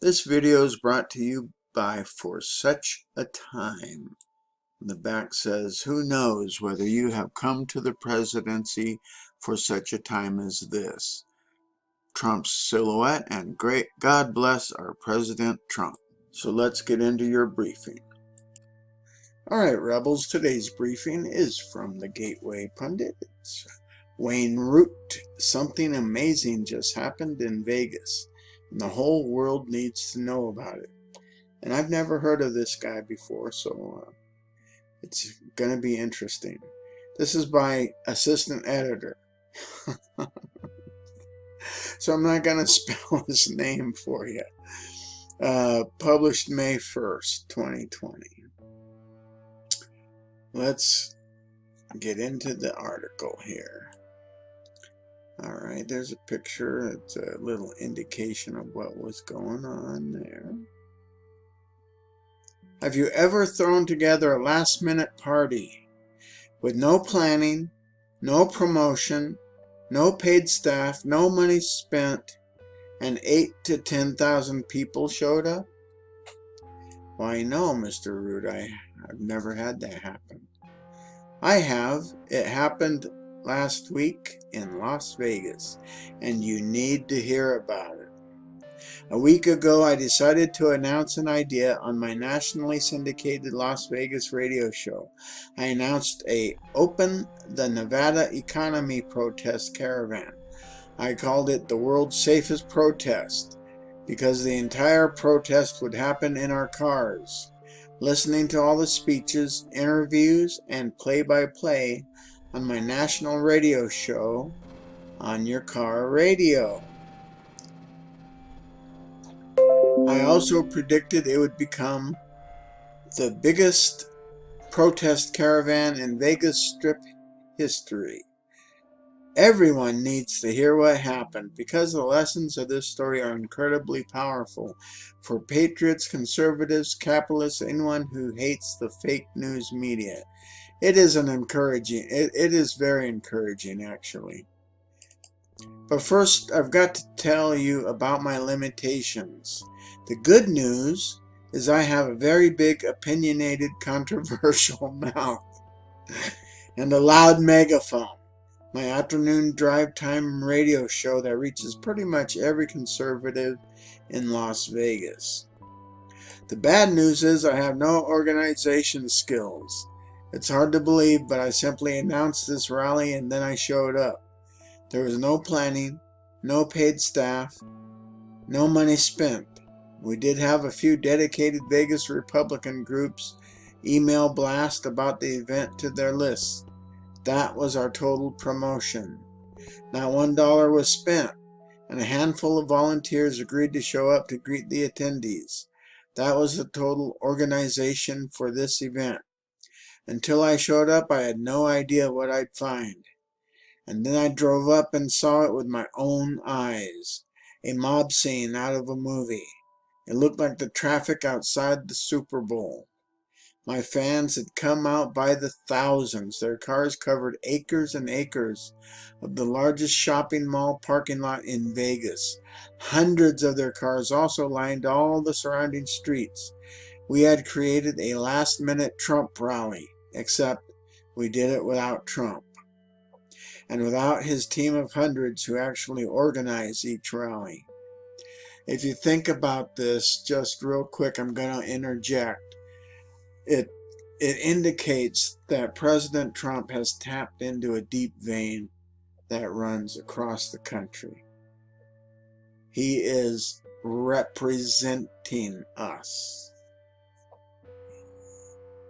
This video is brought to you by For Such a Time. The back says, who knows whether you have come to the presidency for such a time as this. Trump's silhouette and great God bless our President Trump. So let's get into your briefing. All right, Rebels, today's briefing is from the Gateway Pundit. It's Wayne Root. Something amazing just happened in Vegas, and the whole world needs to know about it. And I've never heard of this guy before, so it's going to be interesting. This is by assistant editor. So I'm not going to spell his name for you. Published May 1st, 2020. Let's get into the article here. All right, there's a picture. It's a little indication of what was going on there. Have you ever thrown together a last-minute party with no planning, no promotion, no paid staff, no money spent, and 8,000 to 10,000 people showed up? Why, no, Mr. Root, I've never had that happen. I have. It happened last week in Las Vegas, and you need to hear about it. A week ago, I decided to announce an idea on my nationally syndicated Las Vegas radio show. I announced a Open the Nevada Economy protest caravan. I called it the world's safest protest because the entire protest would happen in our cars, listening to all the speeches, interviews, and play-by-play on my national radio show on your car radio. I also predicted it would become the biggest protest caravan in Vegas Strip history. Everyone needs to hear what happened because the lessons of this story are incredibly powerful for patriots, conservatives, capitalists, anyone who hates the fake news media. It is very encouraging, actually. But first, I've got to tell you about my limitations. The good news is I have a very big, opinionated, controversial mouth and a loud megaphone. My afternoon drive time radio show that reaches pretty much every conservative in Las Vegas. The bad news is I have no organization skills. It's hard to believe, but I simply announced this rally and then I showed up. There was no planning, no paid staff, no money spent. We did have a few dedicated Vegas Republican groups email blast about the event to their lists. That was our total promotion. Not $1 was spent, and a handful of volunteers agreed to show up to greet the attendees. That was the total organization for this event. Until I showed up, I had no idea what I'd find. And then I drove up and saw it with my own eyes. A mob scene out of a movie. It looked like the traffic outside the Super Bowl. My fans had come out by the thousands. Their cars covered acres and acres of the largest shopping mall parking lot in Vegas. Hundreds of their cars also lined all the surrounding streets. We had created a last-minute Trump rally, except we did it without Trump, and without his team of hundreds who actually organize each rally. If you think about this, just real quick, I'm going to interject. It indicates that President Trump has tapped into a deep vein that runs across the country. He is representing us.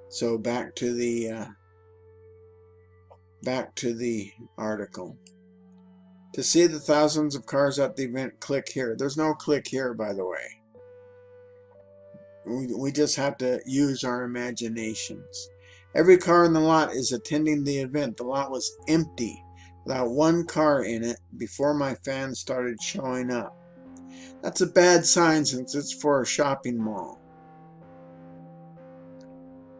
So back to the article. To see the thousands of cars at the event, click here. There's no click here, by the way. We just have to use our imaginations. Every car in the lot is attending the event. The lot was empty, without one car in it, before my fans started showing up. That's a bad sign since it's for a shopping mall.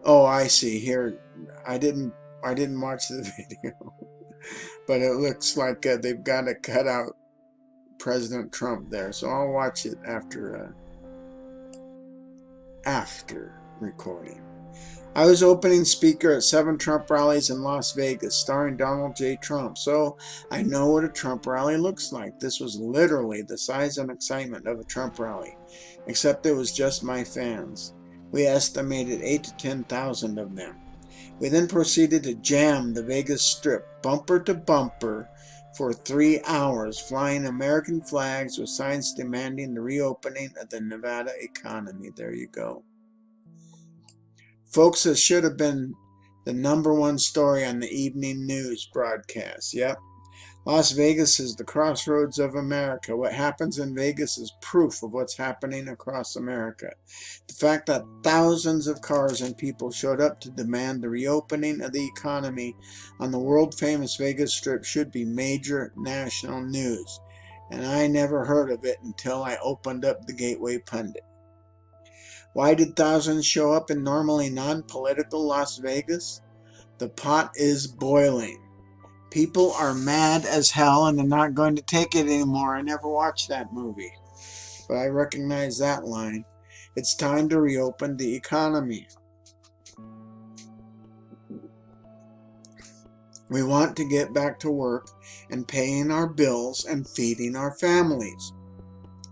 Oh, I see. Here, I didn't watch the video, but it looks like they've got to cut out President Trump there. So I'll watch it after after recording. I was opening speaker at 7 Trump rallies in Las Vegas, starring Donald J. Trump, so I know what a Trump rally looks like. This was literally the size and excitement of a Trump rally, except it was just my fans. We estimated 8 to 10,000 of them. We then proceeded to jam the Vegas Strip bumper to bumper for 3 hours, flying American flags with signs demanding the reopening of the Nevada economy. There you go. Folks, this should have been the #1 story on the evening news broadcast. Yep. Las Vegas is the crossroads of America. What happens in Vegas is proof of what's happening across America. The fact that thousands of cars and people showed up to demand the reopening of the economy on the world-famous Vegas Strip should be major national news. And I never heard of it until I opened up the Gateway Pundit. Why did thousands show up in normally non-political Las Vegas? The pot is boiling. People are mad as hell and they're not going to take it anymore. I never watched that movie, but I recognize that line. It's time to reopen the economy. We want to get back to work and paying our bills and feeding our families.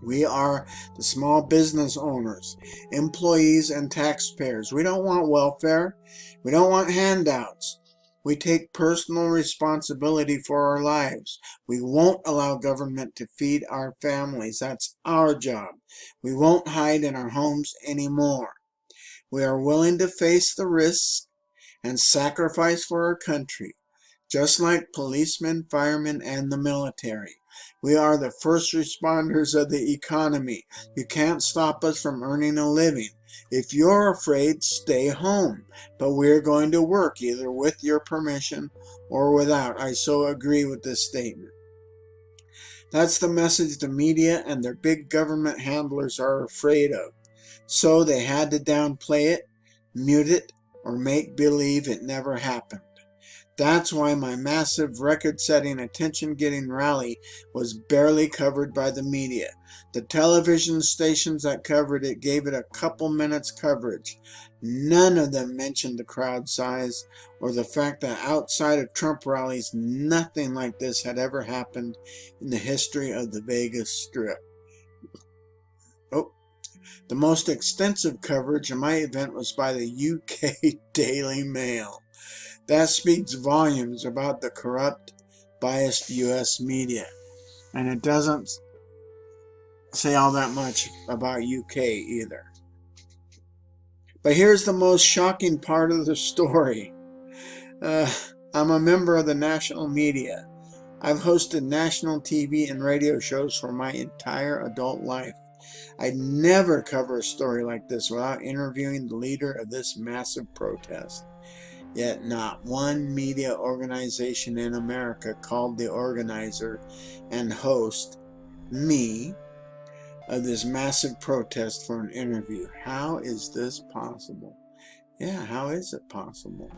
We are the small business owners, employees, and taxpayers. We don't want welfare. We don't want handouts. We take personal responsibility for our lives. We won't allow government to feed our families. That's our job. We won't hide in our homes anymore. We are willing to face the risks and sacrifice for our country, just like policemen, firemen, and the military. We are the first responders of the economy. You can't stop us from earning a living. If you're afraid, stay home. But we're going to work, either with your permission or without. I so agree with this statement. That's the message the media and their big government handlers are afraid of. So they had to downplay it, mute it, or make believe it never happened. That's why my massive record-setting, attention-getting rally was barely covered by the media. The television stations that covered it gave it a couple minutes coverage. None of them mentioned the crowd size or the fact that outside of Trump rallies, nothing like this had ever happened in the history of the Vegas Strip. The most extensive coverage of my event was by the UK Daily Mail. That speaks volumes about the corrupt, biased U.S. media. And it doesn't say all that much about UK either. But here's the most shocking part of the story. I'm a member of the national media. I've hosted national TV and radio shows for my entire adult life. I'd never cover a story like this without interviewing the leader of this massive protest. Yet not one media organization in America called the organizer and host, me, of this massive protest for an interview. How is this possible? Yeah, how is it possible?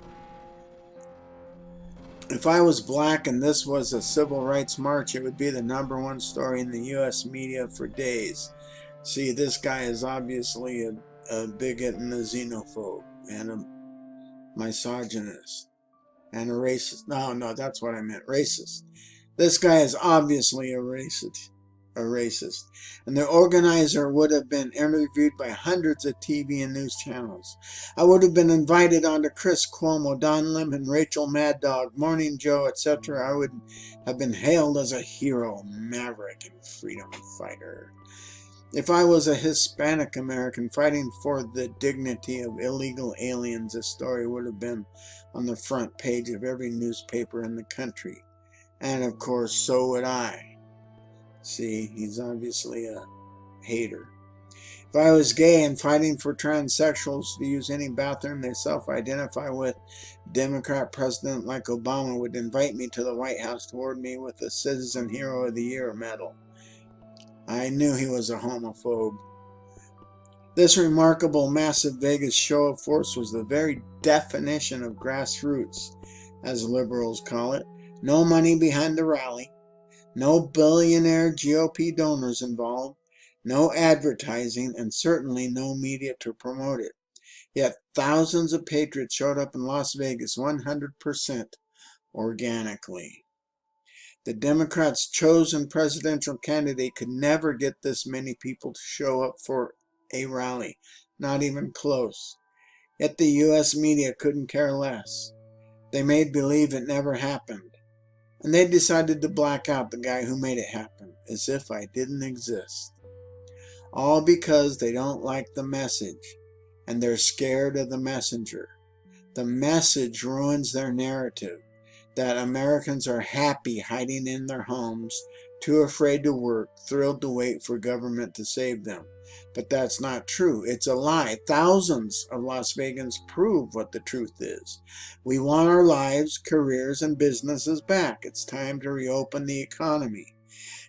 If I was black and this was a civil rights march, it would be the #1 story in the U.S. media for days. See, this guy is obviously a bigot and a xenophobe and a misogynist and a racist. No, that's what I meant. Racist. This guy is obviously a racist. And the organizer would have been interviewed by hundreds of TV and news channels. I would have been invited on to Chris Cuomo, Don Lemon, Rachel Mad Dog, Morning Joe, etc. I would have been hailed as a hero, maverick, and freedom fighter. If I was a Hispanic American fighting for the dignity of illegal aliens, this story would have been on the front page of every newspaper in the country. And of course, so would I. See, he's obviously a hater. If I was gay and fighting for transsexuals to use any bathroom they self-identify with, Democrat president like Obama would invite me to the White House to award me with a Citizen Hero of the Year medal. I knew he was a homophobe. This remarkable, massive Vegas show of force was the very definition of grassroots, as liberals call it. No money behind the rally. No billionaire GOP donors involved. no advertising, and certainly no media to promote it. Yet thousands of patriots showed up in Las Vegas 100% organically. The Democrats' chosen presidential candidate could never get this many people to show up for a rally, not even close. Yet the U.S. media couldn't care less. They made believe it never happened. And they decided to black out the guy who made it happen, as if I didn't exist. All because they don't like the message, and they're scared of the messenger. The message ruins their narrative that Americans are happy hiding in their homes, too afraid to work, thrilled to wait for government to save them. But that's not true. It's a lie. Thousands of Las Vegans prove what the truth is. We want our lives, careers, and businesses back. It's time to reopen the economy.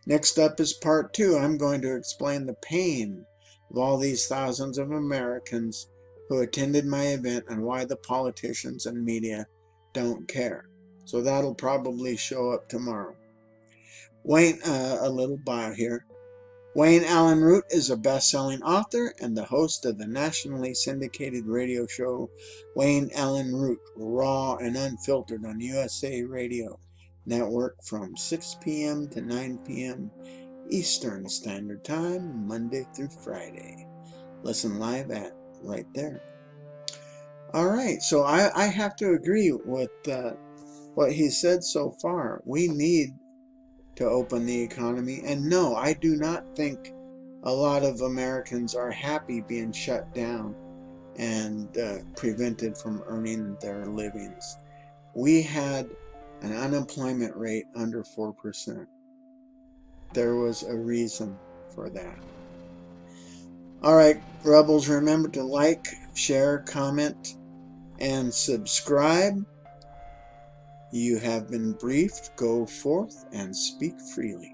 Next up is part 2. I'm going to explain the pain of all these thousands of Americans who attended my event and why the politicians and media don't care. So that'll probably show up tomorrow. Wayne, a little bio here. Wayne Allen Root is a best-selling author and the host of the nationally syndicated radio show Wayne Allen Root, raw and unfiltered on USA Radio Network from 6 p.m. to 9 p.m. Eastern Standard Time, Monday through Friday. Listen live at right there. All right, so I have to agree with what he said so far. We need to open the economy. And no, I do not think a lot of Americans are happy being shut down and prevented from earning their livings. We had an unemployment rate under 4%. There was a reason for that. All right, Rebels, remember to like, share, comment, and subscribe. You have been briefed. Go forth and speak freely.